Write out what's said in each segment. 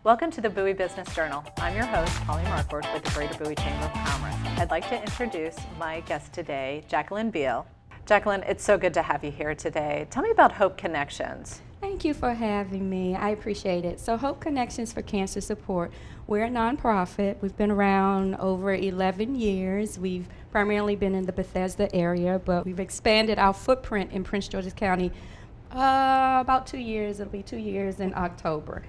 Welcome to the Bowie Business Journal. I'm your host, Pauline Markward with the Greater Bowie Chamber of Commerce. I'd like to introduce my guest today, Jacqueline Beal. Jacqueline, it's so good to have you here today. Tell me about Hope Connections. Thank you for having me. I appreciate it. So Hope Connections for Cancer Support, we're a nonprofit. We've been around over 11 years. We've primarily been in the Bethesda area, but we've expanded our footprint in Prince George's County about 2 years. It'll be 2 years in October.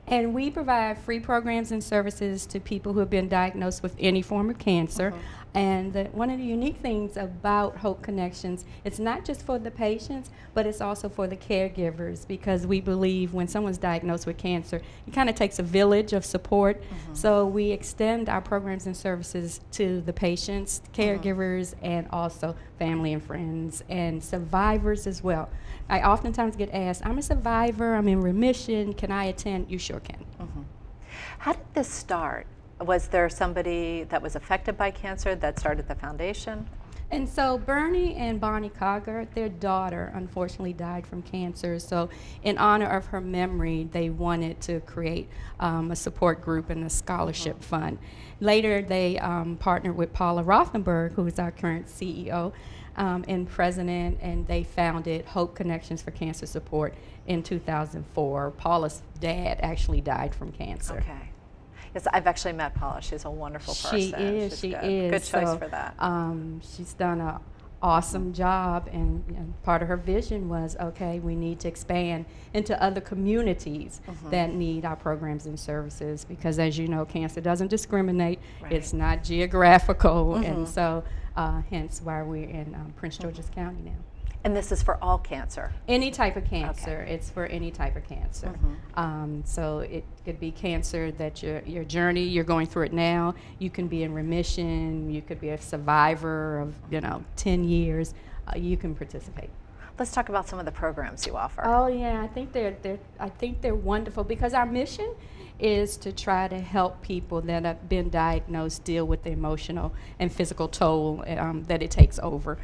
And we provide free programs and services to people who have been diagnosed with any form of cancer. And one of the unique things about Hope Connections, it's not just for the patients, but it's also for the caregivers, because we believe when someone's diagnosed with cancer, it kind of takes a village of support. So we extend our programs and services to the patients, caregivers, and also family and friends, and survivors as well. I oftentimes get asked, I'm a survivor, I'm in remission, can I attend? You sure can. How did this start? Was there somebody that was affected by cancer that started the foundation? And so Bernie and Bonnie Cogger, their daughter, unfortunately died from cancer. So in honor of her memory, they wanted to create a support group and a scholarship fund. Later, they partnered with Paula Rothenberg, who is our current CEO and president, and they founded Hope Connections for Cancer Support in 2004. Paula's dad actually died from cancer. Okay. Yes, I've actually met Paula. She's a wonderful person. She is. Good choice for that. She's done an awesome job, and part of her vision was, okay, we need to expand into other communities that need our programs and services, because as you know, cancer doesn't discriminate. Right. It's not geographical, and so hence why we're in Prince George's County now. And this is for all cancer? Any type of cancer. Okay. It's for any type of cancer. So it could be cancer that your journey, you're going through it now. You can be in remission. You could be a survivor of 10 years. You can participate. Let's talk about some of the programs you offer. Oh yeah, I think they're wonderful, because our mission is to try to help people that have been diagnosed deal with the emotional and physical toll that it takes over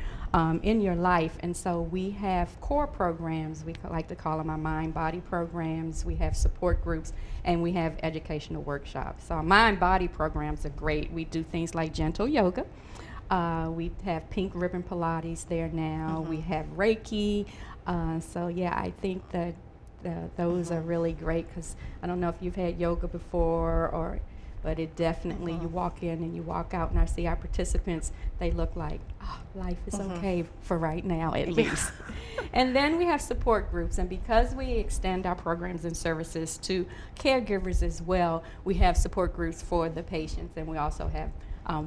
in your life. And so we have core programs, we like to call them our mind-body programs. We have support groups, and we have educational workshops. So our mind-body programs are great. We do things like gentle yoga. We have pink ribbon Pilates there now. We have Reiki. So yeah, I think that those are really great, because I don't know if you've had yoga before, but it definitely, you walk in and you walk out, and I see our participants, they look like, oh, life is okay for right now at least. And then we have support groups, and because we extend our programs and services to caregivers as well, we have support groups for the patients, and we also have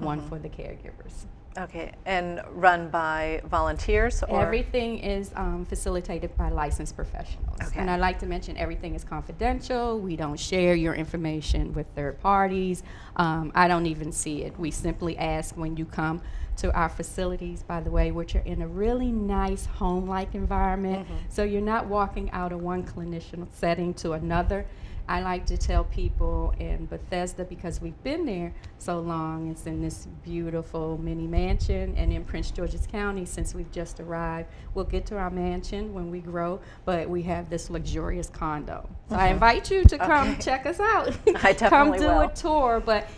one for the caregivers. Okay, and run by volunteers? Or? Everything is facilitated by licensed professionals. Okay. And I like to mention everything is confidential. We don't share your information with third parties. I don't even see it. We simply ask when you come to our facilities, by the way, which are in a really nice home-like environment. So you're not walking out of one clinician setting to another. I like to tell people in Bethesda, because we've been there so long, it's in this beautiful mini mansion, and in Prince George's County, since we've just arrived, we'll get to our mansion when we grow, but we have this luxurious condo. So I invite you to come check us out. I definitely Come do will. a tour, but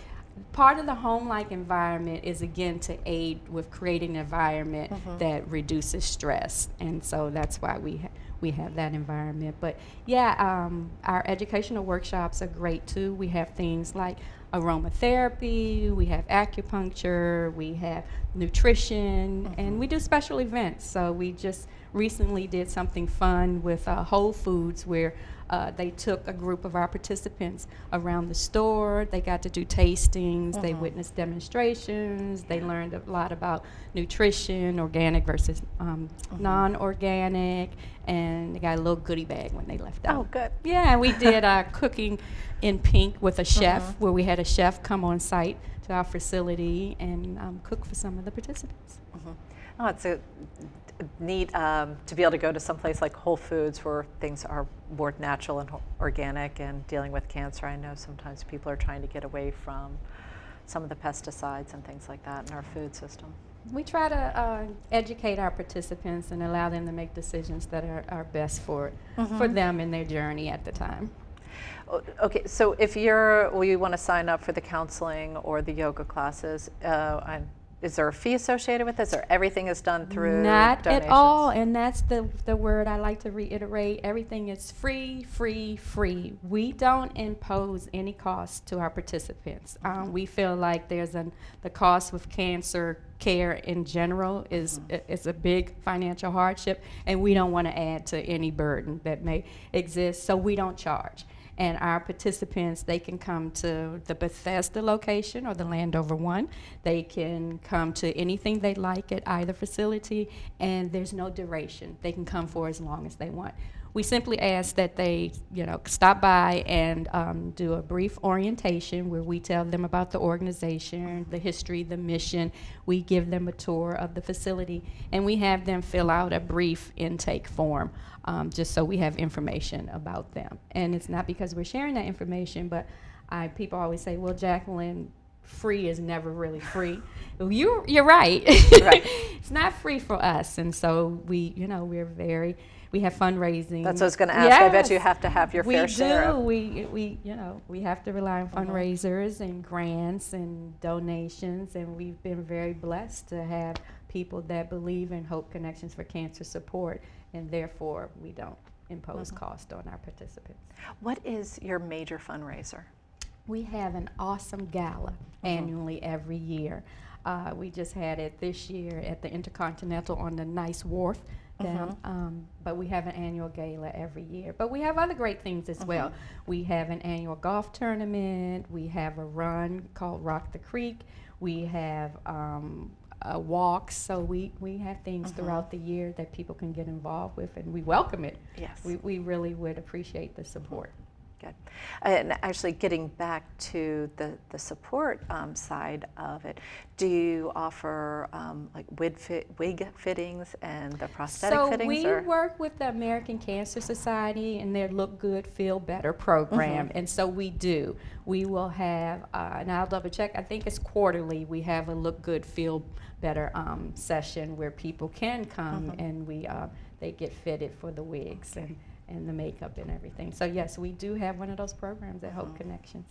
part of the home-like environment is, again, to aid with creating an environment that reduces stress, and so that's why we have that environment. But yeah, our educational workshops are great too. We have things like aromatherapy, we have acupuncture, we have nutrition, and we do special events. So we just recently did something fun with Whole Foods, where they took a group of our participants around the store. They got to do tastings, they witnessed demonstrations, they learned a lot about nutrition, organic versus non-organic, and they got a little goodie bag when they left out. Oh, good. Yeah, and we did cooking in pink with a chef, where we had a chef come on site to our facility and cook for some of the participants. Oh, it's a neat to be able to go to some place like Whole Foods, where things are more natural and organic, and dealing with cancer. I know sometimes people are trying to get away from some of the pesticides and things like that in our food system. We try to educate our participants and allow them to make decisions that are best for them and their journey at the time. Okay, so if we want to sign up for the counseling or the yoga classes, is there a fee associated with this, or everything is done through Not donations? at all, and that's the word I like to reiterate. Everything is free, free, free. We don't impose any cost to our participants. We feel like the cost with cancer care in general is a big financial hardship, and we don't want to add to any burden that may exist, so we don't charge. And our participants, they can come to the Bethesda location or the Landover one. They can come to anything they like at either facility, and there's no duration. They can come for as long as they want. We simply ask that they, stop by and do a brief orientation where we tell them about the organization, the history, the mission. We give them a tour of the facility, and we have them fill out a brief intake form, just so we have information about them. And it's not because we're sharing that information, but people always say, well, Jacqueline, free is never really free. Well, you're right. Right. It's not free for us, and so we have fundraising. That's what I was going to ask. Yes. I bet you have to have your fair share. We have to rely on fundraisers and grants and donations, and we've been very blessed to have people that believe in Hope Connections for Cancer Support, and therefore we don't impose cost on our participants. What is your major fundraiser? We have an awesome gala annually every year. We just had it this year at the Intercontinental on the nice wharf down, but we have an annual gala every year. But we have other great things as well. We have an annual golf tournament. We have a run called Rock the Creek. We have walks. So we have things throughout the year that people can get involved with, and we welcome it. Yes. We really would appreciate the support. Good. And actually, getting back to the support side of it, do you offer like wig fittings and the prosthetic fittings? So we work with the American Cancer Society and their Look Good, Feel Better program, and so we do. We will have, and I'll double check, I think it's quarterly, we have a Look Good, Feel Better session where people can come and they get fitted for the wigs and the makeup and everything. So yes, we do have one of those programs at Hope Connections.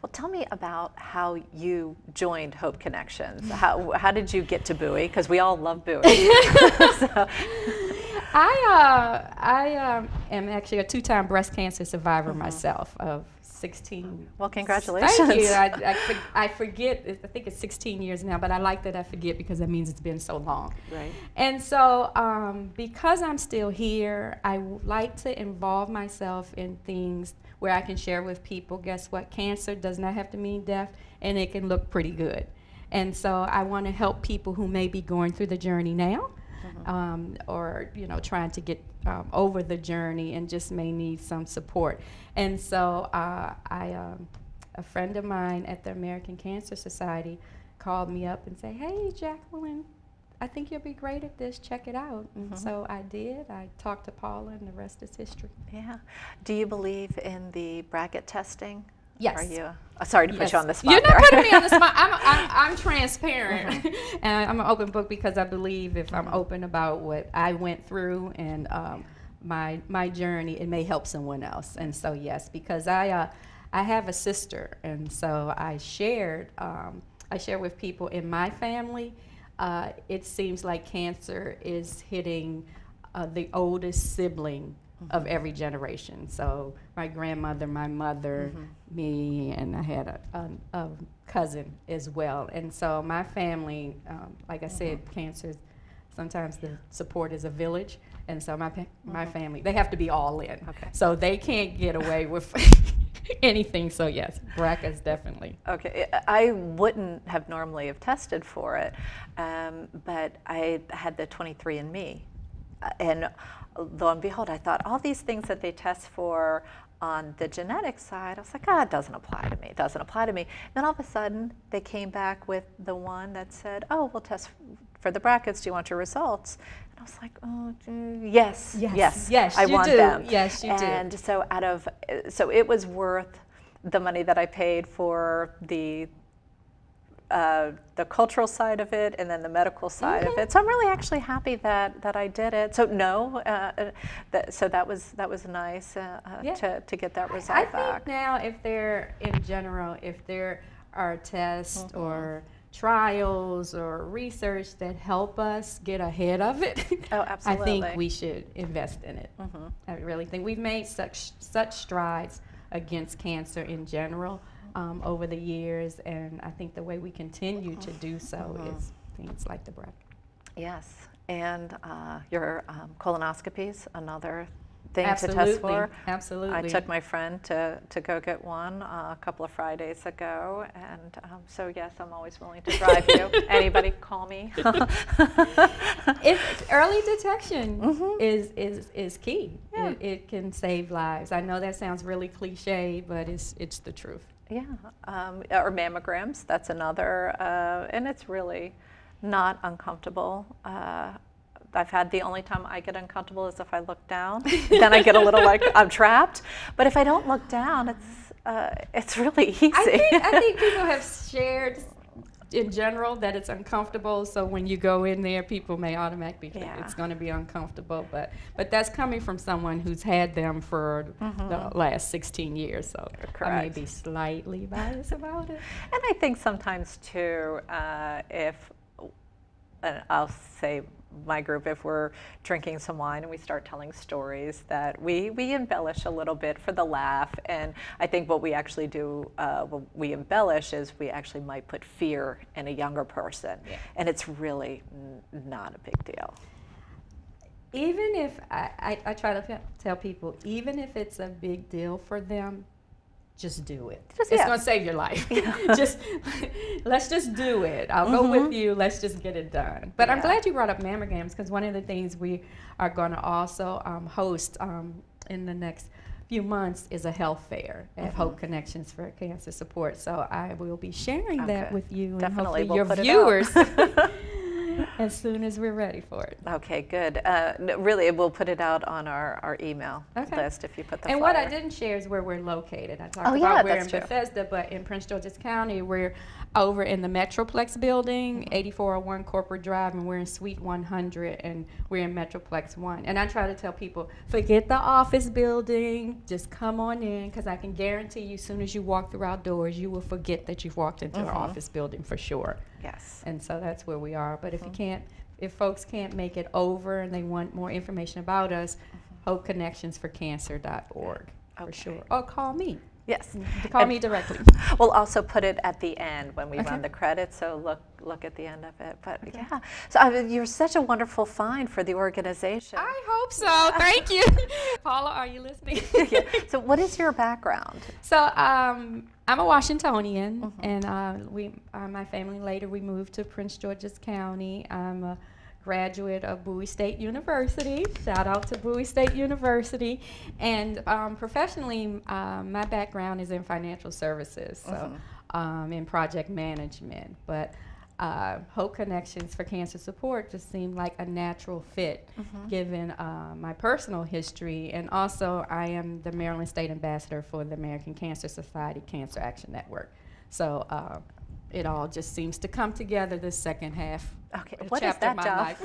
Well, tell me about how you joined Hope Connections. How did you get to Bowie? Because we all love Bowie. So. I am actually a 2-time breast cancer survivor myself of 16. Well, congratulations. Thank you. I forget, I think it's 16 years now, but I like that I forget because that means it's been so long. Right. And so because I'm still here, I like to involve myself in things where I can share with people, guess what, cancer does not have to mean death, and it can look pretty good. And so I want to help people who may be going through the journey now, or trying to get over the journey and just may need some support. And so a friend of mine at the American Cancer Society called me up and said, hey, Jacqueline, I think you'll be great at this, check it out. And so I did. I talked to Paula, and the rest is history. Yeah. Do you believe in the bracket testing? Yes. Are you? Sorry to put you on the spot. You're not there. putting me on the spot. I'm transparent, and I'm an open book because I believe if I'm open about what I went through and my journey, it may help someone else. And so yes, because I have a sister, and so I share with people in my family. It seems like cancer is hitting the oldest sibling of every generation. So my grandmother, my mother, me, and I had a cousin as well. And so my family, like I said, cancer, sometimes the support is a village. And so my family, they have to be all in. Okay. So they can't get away with anything. So yes, BRCA's definitely. Okay, I wouldn't have normally have tested for it, but I had the 23andMe. And lo and behold, I thought all these things that they test for on the genetic side, I was like, it doesn't apply to me. It doesn't apply to me. Then all of a sudden, they came back with the one that said, oh, we'll test for the brackets. Do you want your results? And I was like, oh, yes, I want them. Yes, you do. And so so it was worth the money that I paid for the the cultural side of it and then the medical side of it. So I'm really actually happy that I did it. So no, so that was nice to get that result back. I think now if there are tests or trials or research that help us get ahead of it, oh, absolutely. I think we should invest in it. I really think we've made such strides against cancer in general over the years, and I think the way we continue to do so is things like the breath. Yes, and your colonoscopies, another thing Absolutely. to test for. Absolutely. I took my friend to go get one a couple of Fridays ago, and so yes, I'm always willing to drive you. Anybody, call me. Early detection is key. Yeah. It can save lives. I know that sounds really cliche, but it's the truth. Yeah, or mammograms. That's another, and it's really not uncomfortable. I've had the only time I get uncomfortable is if I look down. Then I get a little like I'm trapped. But if I don't look down, it's really easy. I think people have shared in general that it's uncomfortable. So when you go in there, people may automatically think it's going to be uncomfortable. But that's coming from someone who's had them for the last 16 years. So Correct. I may be slightly biased about it. And I think sometimes too, I'll say my group, if we're drinking some wine and we start telling stories, that we embellish a little bit for the laugh. And I think what we actually do, what we embellish is we actually might put fear in a younger person. Yeah. And it's really not a big deal. Even if, I try to tell people, even if it's a big deal for them, just do it. It's going to save your life. Yeah. Let's just do it. I'll go with you. Let's just get it done. But I'm glad you brought up mammograms, because one of the things we are going to also host in the next few months is a health fair at Hope Connections for Cancer Support. So I will be sharing that with you. Definitely. And hopefully your viewers as soon as we're ready for it. Okay, good. Really, we'll put it out on our email list if you put the flyer. And what I didn't share is where we're located. I talked about we're in Bethesda, but in Prince George's County, we're over in the Metroplex building, 8401 Corporate Drive, and we're in Suite 100, and we're in Metroplex 1. And I try to tell people, forget the office building, just come on in, because I can guarantee you, as soon as you walk through our doors, you will forget that you've walked into an office building for sure. Yes. And so that's where we are. But if folks can't make it over and they want more information about us, hopeconnectionsforcancer.org for sure. Or call me. Yes. Call me directly. We'll also put it at the end when we run the credits, so look at the end of it. But yeah, so you're such a wonderful find for the organization. I hope so. Thank you. Paula, are you listening? Yeah. So what is your background? So I'm a Washingtonian, and my family later we moved to Prince George's County. I'm a graduate of Bowie State University. Shout out to Bowie State University. And professionally, my background is in financial services, so in project management. But Hope Connections for Cancer Support just seemed like a natural fit, given my personal history. And also, I am the Maryland State Ambassador for the American Cancer Society Cancer Action Network. So it all just seems to come together this second half. Okay, what does that job?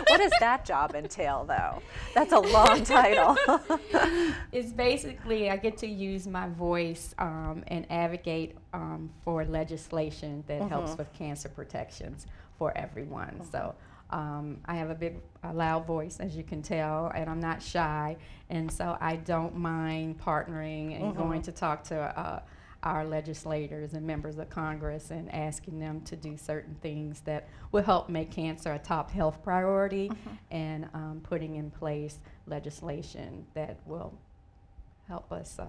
What does that job entail, though? That's a long title. It's basically I get to use my voice and advocate for legislation that helps with cancer protections for everyone. So I have a loud voice, as you can tell, and I'm not shy, and so I don't mind partnering and going to talk to our legislators and members of Congress and asking them to do certain things that will help make cancer a top health priority, and putting in place legislation that will help us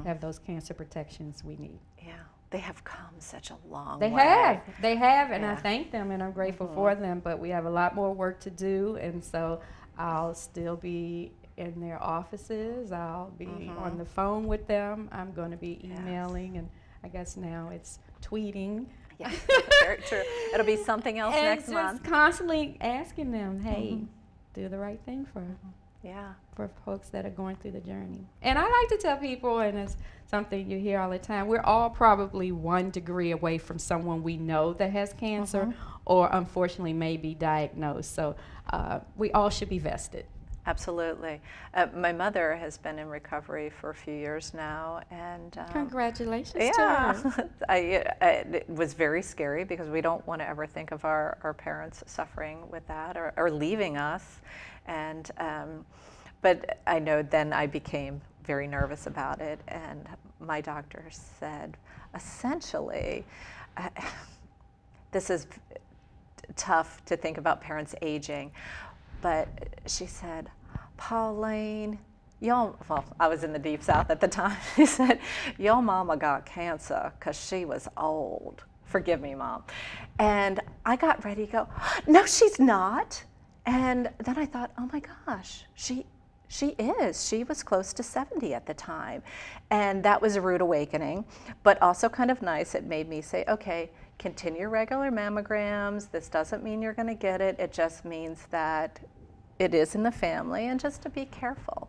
have those cancer protections we need. Yeah, they have come such a long way. They have, and I thank them and I'm grateful for them, but we have a lot more work to do, and so I'll still be in their offices. I'll be on the phone with them. I'm going to be emailing, and I guess now it's tweeting. Yeah, very true. It'll be something else next month. And just constantly asking them, hey, do the right thing for them. Yeah, for folks that are going through the journey. And I like to tell people, and it's something you hear all the time, we're all probably 1 degree away from someone we know that has cancer or unfortunately may be diagnosed. So we all should be vested. Absolutely. My mother has been in recovery for a few years now, and Congratulations to yeah, her. it was very scary because we don't want to ever think of our parents suffering with that or leaving us, and but I know then I became very nervous about it, and my doctor said, essentially, this is tough to think about parents aging, but she said, Pauline, well, I was in the Deep South at the time. She said, your mama got cancer because she was old. Forgive me, Mom. And I got ready to go, no, she's not. And then I thought, oh my gosh, she is. She was close to 70 at the time. And that was a rude awakening, but also kind of nice. It made me say, okay, continue regular mammograms. This doesn't mean you're going to get it. It just means that it is in the family, and just to be careful.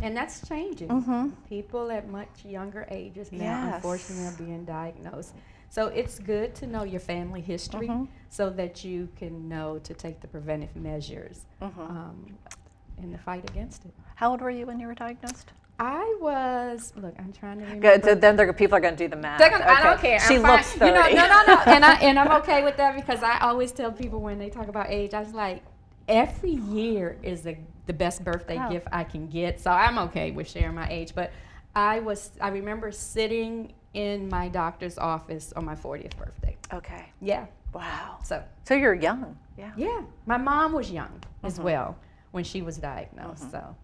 And that's changing. People at much younger ages now, Yes. unfortunately, are being diagnosed. So it's good to know your family history so that you can know to take the preventive measures in the fight against it. How old were you when you were diagnosed? I was, look, I'm trying to remember. Good. So then people are going to do the math. I don't care. She I'm fine. looks 30. You know, no. And I'm okay with that because I always tell people when they talk about age, I was like, every year is the best birthday gift I can get, so I'm okay with sharing my age. But I remember sitting in my doctor's office on my 40th birthday. Okay. Yeah. Wow. So you're young. Yeah. yeah, my mom was young as well when she was diagnosed. So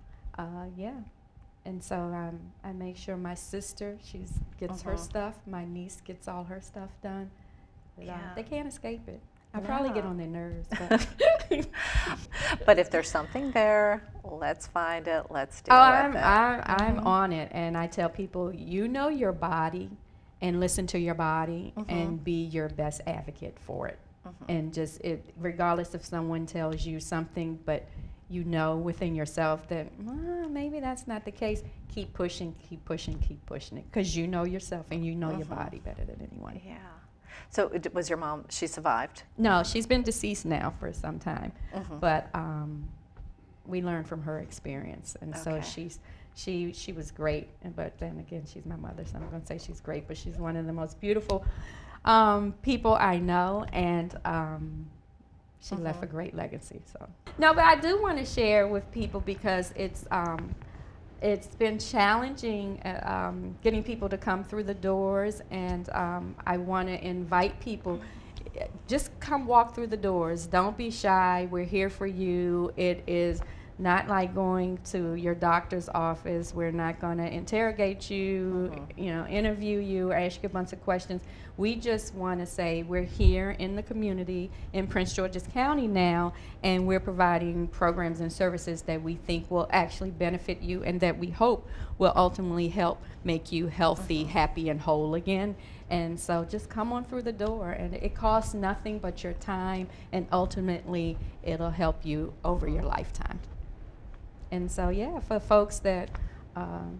yeah, and so I make sure my sister gets her stuff. My niece gets all her stuff done. But, they can't escape it. I probably get on their nerves, but but if there's something there, let's find it. Let's deal with it. I'm on it, and I tell people, you know your body, and listen to your body, and be your best advocate for it. And just regardless if someone tells you something, but you know within yourself that maybe that's not the case. Keep pushing, keep pushing, keep pushing it, because you know yourself and you know your body better than anyone. Yeah. So was your mom, she survived? No, she's been deceased now for some time, but we learned from her experience, and so she was great. But then again, she's my mother, so I'm going to say she's great. But she's one of the most beautiful people I know, and she left a great legacy. So no, but I do want to share with people because it's been challenging getting people to come through the doors, and I want to invite people, just come walk through the doors. Don't be shy. We're here for you. It is not like going to your doctor's office. We're not going to interrogate you, interview you, or ask you a bunch of questions. We just want to say we're here in the community in Prince George's County now, and we're providing programs and services that we think will actually benefit you and that we hope will ultimately help make you healthy, happy, and whole again. And so just come on through the door, and it costs nothing but your time, and ultimately it'll help you over your lifetime. And so, yeah, for folks that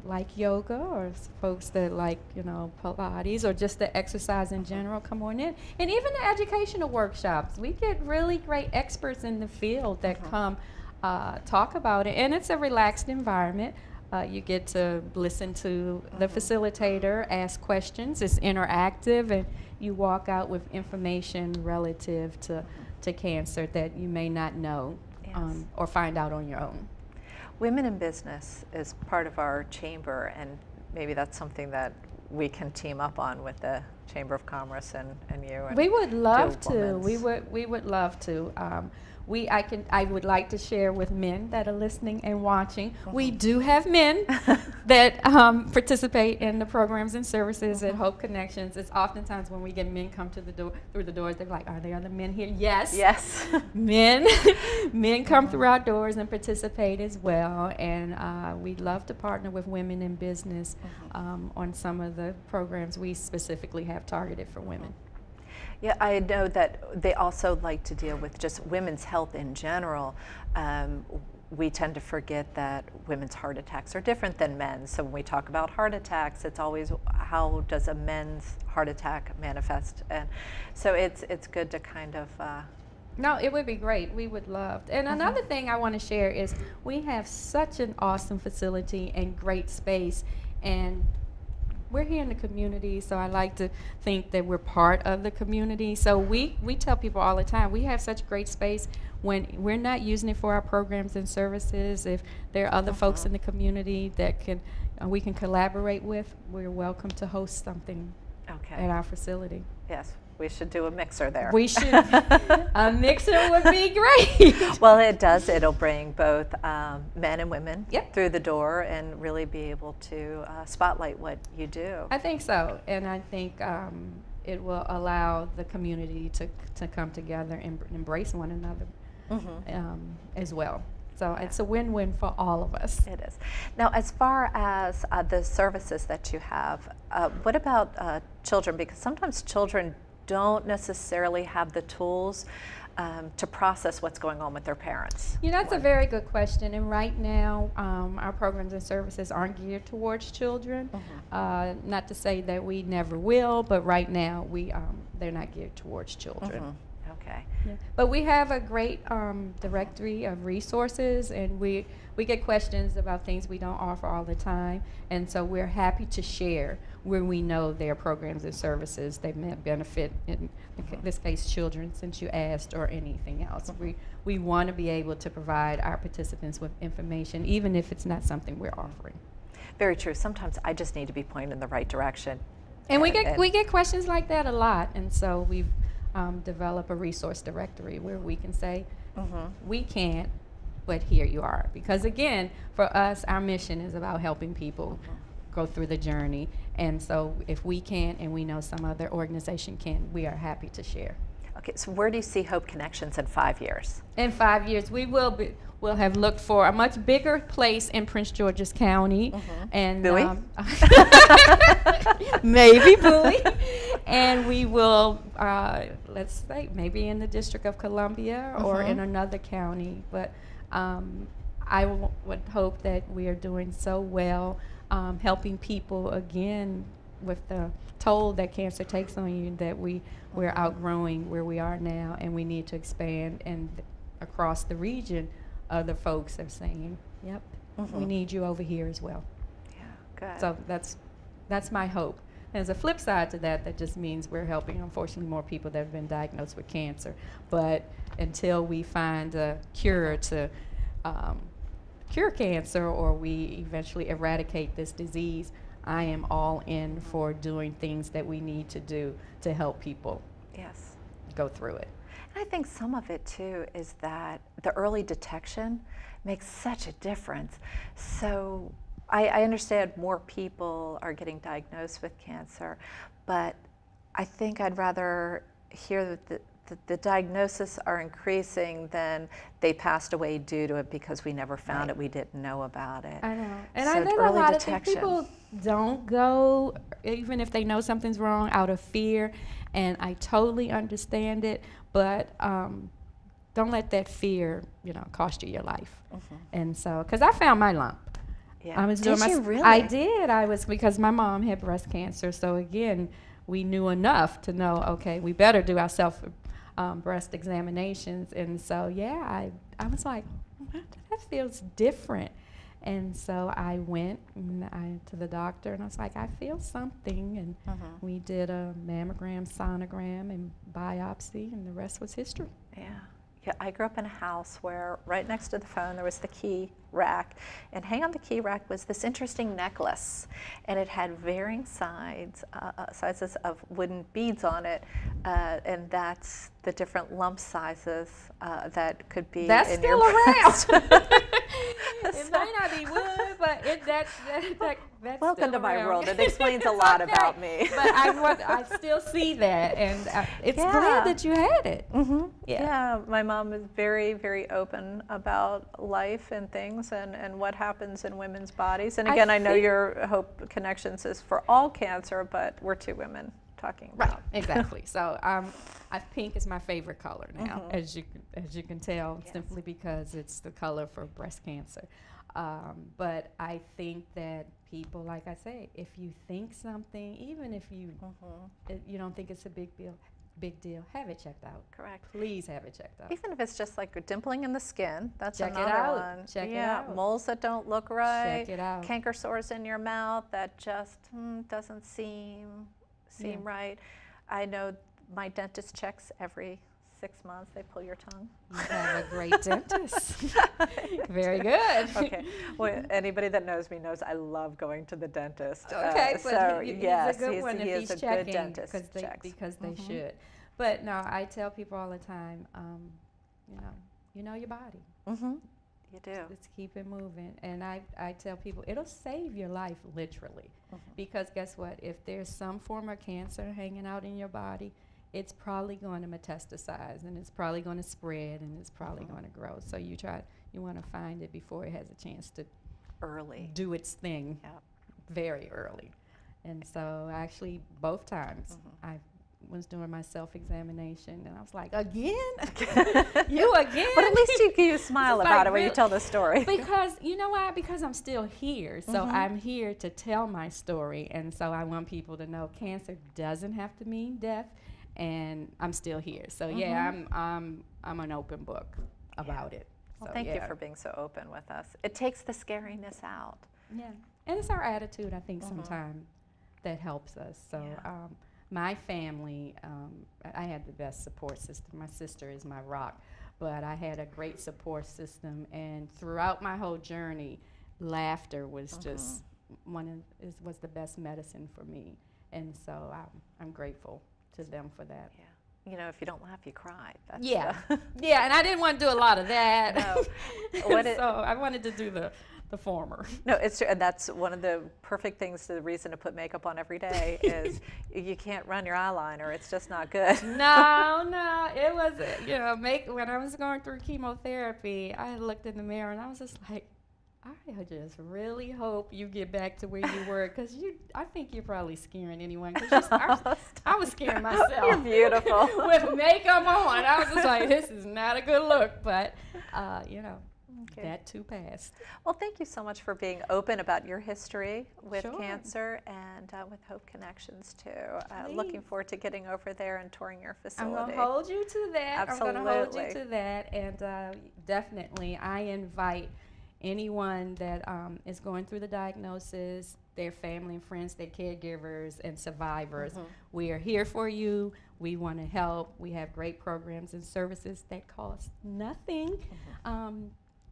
like yoga, or folks that like, Pilates, or just the exercise in general, come on in. And even the educational workshops, we get really great experts in the field that come talk about it. And it's a relaxed environment. You get to listen to the facilitator, ask questions. It's interactive, and you walk out with information relative to cancer that you may not know or find out on your own. Women in Business is part of our chamber, and maybe that's something that we can team up on with the Chamber of Commerce and you. And we would love to. women's. We would love to. I would like to share with men that are listening and watching. We do have men that participate in the programs and services at Hope Connections. It's oftentimes when we get men come to the door through the doors, they're like, "Are there other men here?" Yes. Yes. Men come through our doors and participate as well. And we'd love to partner with women in business on some of the programs we specifically have targeted for women. Yeah, I know that they also like to deal with just women's health in general. we tend to forget that women's heart attacks are different than men's. So when we talk about heart attacks, it's always how does a men's heart attack manifest? And so it's good to kind of No, it would be great. We would love. And another thing I want to share is we have such an awesome facility and great space, and we're here in the community, so I like to think that we're part of the community. So we tell people all the time, we have such great space. When we're not using it for our programs and services, if there are other folks in the community that we can collaborate with, we're welcome to host something at our facility. Yes, we should do a mixer there. We should. A mixer would be great. Well, it does. It'll bring both men and women Yep. through the door and really be able to spotlight what you do. I think so, and I think it will allow the community to come together and embrace one another as well. So it's a win-win for all of us. It is. Now, as far as the services that you have, what about children? Because sometimes children don't necessarily have the tools to process what's going on with their parents. You know, that's a very good question. And right now, our programs and services aren't geared towards children. Not to say that we never will, but right now, they're not geared towards children. Okay. Yeah. But we have a great directory of resources, and we get questions about things we don't offer all the time, and so we're happy to share where we know there are programs and services that may benefit, in this case, children, since you asked, or anything else. We want to be able to provide our participants with information, even if it's not something we're offering. Very true. Sometimes I just need to be pointed in the right direction. And we get questions like that a lot, and so we've develop a resource directory where we can say, we can't, but here you are. Because again, for us, our mission is about helping people go through the journey. And so if we can't, and we know some other organization can, we are happy to share. Okay, so where do you see Hope Connections in 5 years? In 5 years, we'll have looked for a much bigger place in Prince George's County. And Bowie? Maybe Bowie. And we will, let's say, maybe in the District of Columbia or in another county. But I would hope that we are doing so well helping people, again, with the toll that cancer takes on you, that we're outgrowing where we are now, and we need to expand. And across the region, other folks are saying, yep, we need you over here as well. Yeah, good. So that's my hope. There's a flip side to that. That just means we're helping, unfortunately, more people that have been diagnosed with cancer. But until we find a cure to cure cancer, or we eventually eradicate this disease, I am all in for doing things that we need to do to help people go through it. And I think some of it too is that the early detection makes such a difference. So I understand more people are getting diagnosed with cancer, but I think I'd rather hear that the diagnosis are increasing than they passed away due to it because we never found it, we didn't know about it. I know. And So I think a early lot detection. of people don't go, even if they know something's wrong, out of fear, and I totally understand it, but don't let that fear, cost you your life. And so, because I found my lump. Yeah. I was Did doing you really? I did. Because my mom had breast cancer. So again, we knew enough to know, okay, we better do our breast examinations. And so, I was like, that feels different. And so I went to the doctor, and I was like, I feel something. And we did a mammogram, sonogram, and biopsy, and the rest was history. Yeah, I grew up in a house where right next to the phone there was the key rack, and hanging on the key rack was this interesting necklace, and it had varying sizes of wooden beads on it, and that's the different lump sizes that could be That's in still your breast. around. It might not be wood, but that's Welcome still to my around. world. It explains a It's lot okay. about me. But I still see that, and it's glad that you had it. Yeah, my mom is very, very open about life and things and what happens in women's bodies. And again, I know your Hope Connections is for all cancer, but we're two women talking Right, about. exactly. So pink is my favorite color now, as you can tell, simply because it's the color for breast cancer. But I think that people, like I say, if you think something, even if you you don't think it's a big deal, have it checked out. Correct. Please have it checked out. Even if it's just like a dimpling in the skin, that's Check it another out. one. Check it yeah, out. moles that don't look right. Check it out. Canker sores in your mouth that just doesn't seem right. I know my dentist checks every 6 months. They pull your tongue. You have a great dentist. Very good. Okay. Well, anybody that knows me knows I love going to the dentist. Okay, but so he's yes, a good one he if is he's a checking, good dentist. because they should. But no, I tell people all the time, you know your body. You do. Let's keep it moving. And I tell people, it'll save your life, literally. Because guess what? If there's some form of cancer hanging out in your body, it's probably going to metastasize, and it's probably going to spread, and it's probably going to grow. So you want to find it before it has a chance to do its thing very early. And so actually both times I was doing my self-examination, and I was like, again? You again? But at least you smile about it when you tell the story. Because, you know why? Because I'm still here. So I'm here to tell my story. And so I want people to know cancer doesn't have to mean death, and I'm still here. So I'm an open book about it. Well, so, thank you for being so open with us. It takes the scariness out. Yeah. And it's our attitude, I think, sometimes that helps us. So my family, I had the best support system. My sister is my rock, but I had a great support system, and throughout my whole journey, laughter was just was the best medicine for me, and so I'm grateful to them for that. Yeah. You know, if you don't laugh, you cry. That's yeah, and I didn't want to do a lot of that. No. So I wanted to do the former. No, it's true, and that's one of the perfect things. The reason to put makeup on every day is you can't run your eyeliner; it's just not good. No, it was when I was going through chemotherapy, I looked in the mirror and I was just like, I just really hope you get back to where you were, because I think you're probably scaring anyone. Cause I was scaring myself. You're beautiful with makeup on. I was just like, this is not a good look, but that too passed. Well, thank you so much for being open about your history with Sure. cancer and with Hope Connections too. Looking forward to getting over there and touring your facility. I'm going to hold you to that. Absolutely. I'm going to hold you to that. And definitely, I invite anyone that is going through the diagnosis, their family and friends, their caregivers and survivors. We are here for you. We want to help. We have great programs and services that cost nothing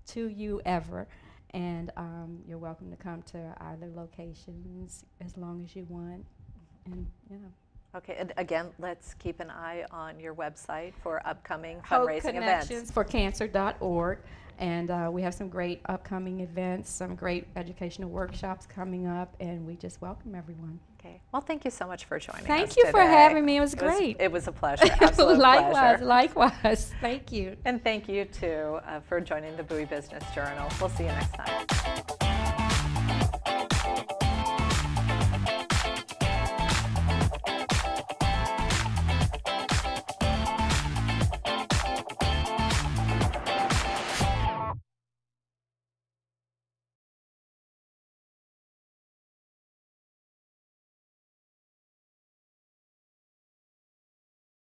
to you ever. And you're welcome to come to either locations as long as you want. And Okay, and again, let's keep an eye on your website for upcoming Hope fundraising Connections events. for Cancer.org. And we have some great upcoming events, some great educational workshops coming up, and we just welcome everyone. Okay, well, thank you so much for joining us Thank you for today. having me. It was great. It was a pleasure. Absolute pleasure. Likewise. Thank you. And thank you, too, for joining the Bowie Business Journal. We'll see you next time.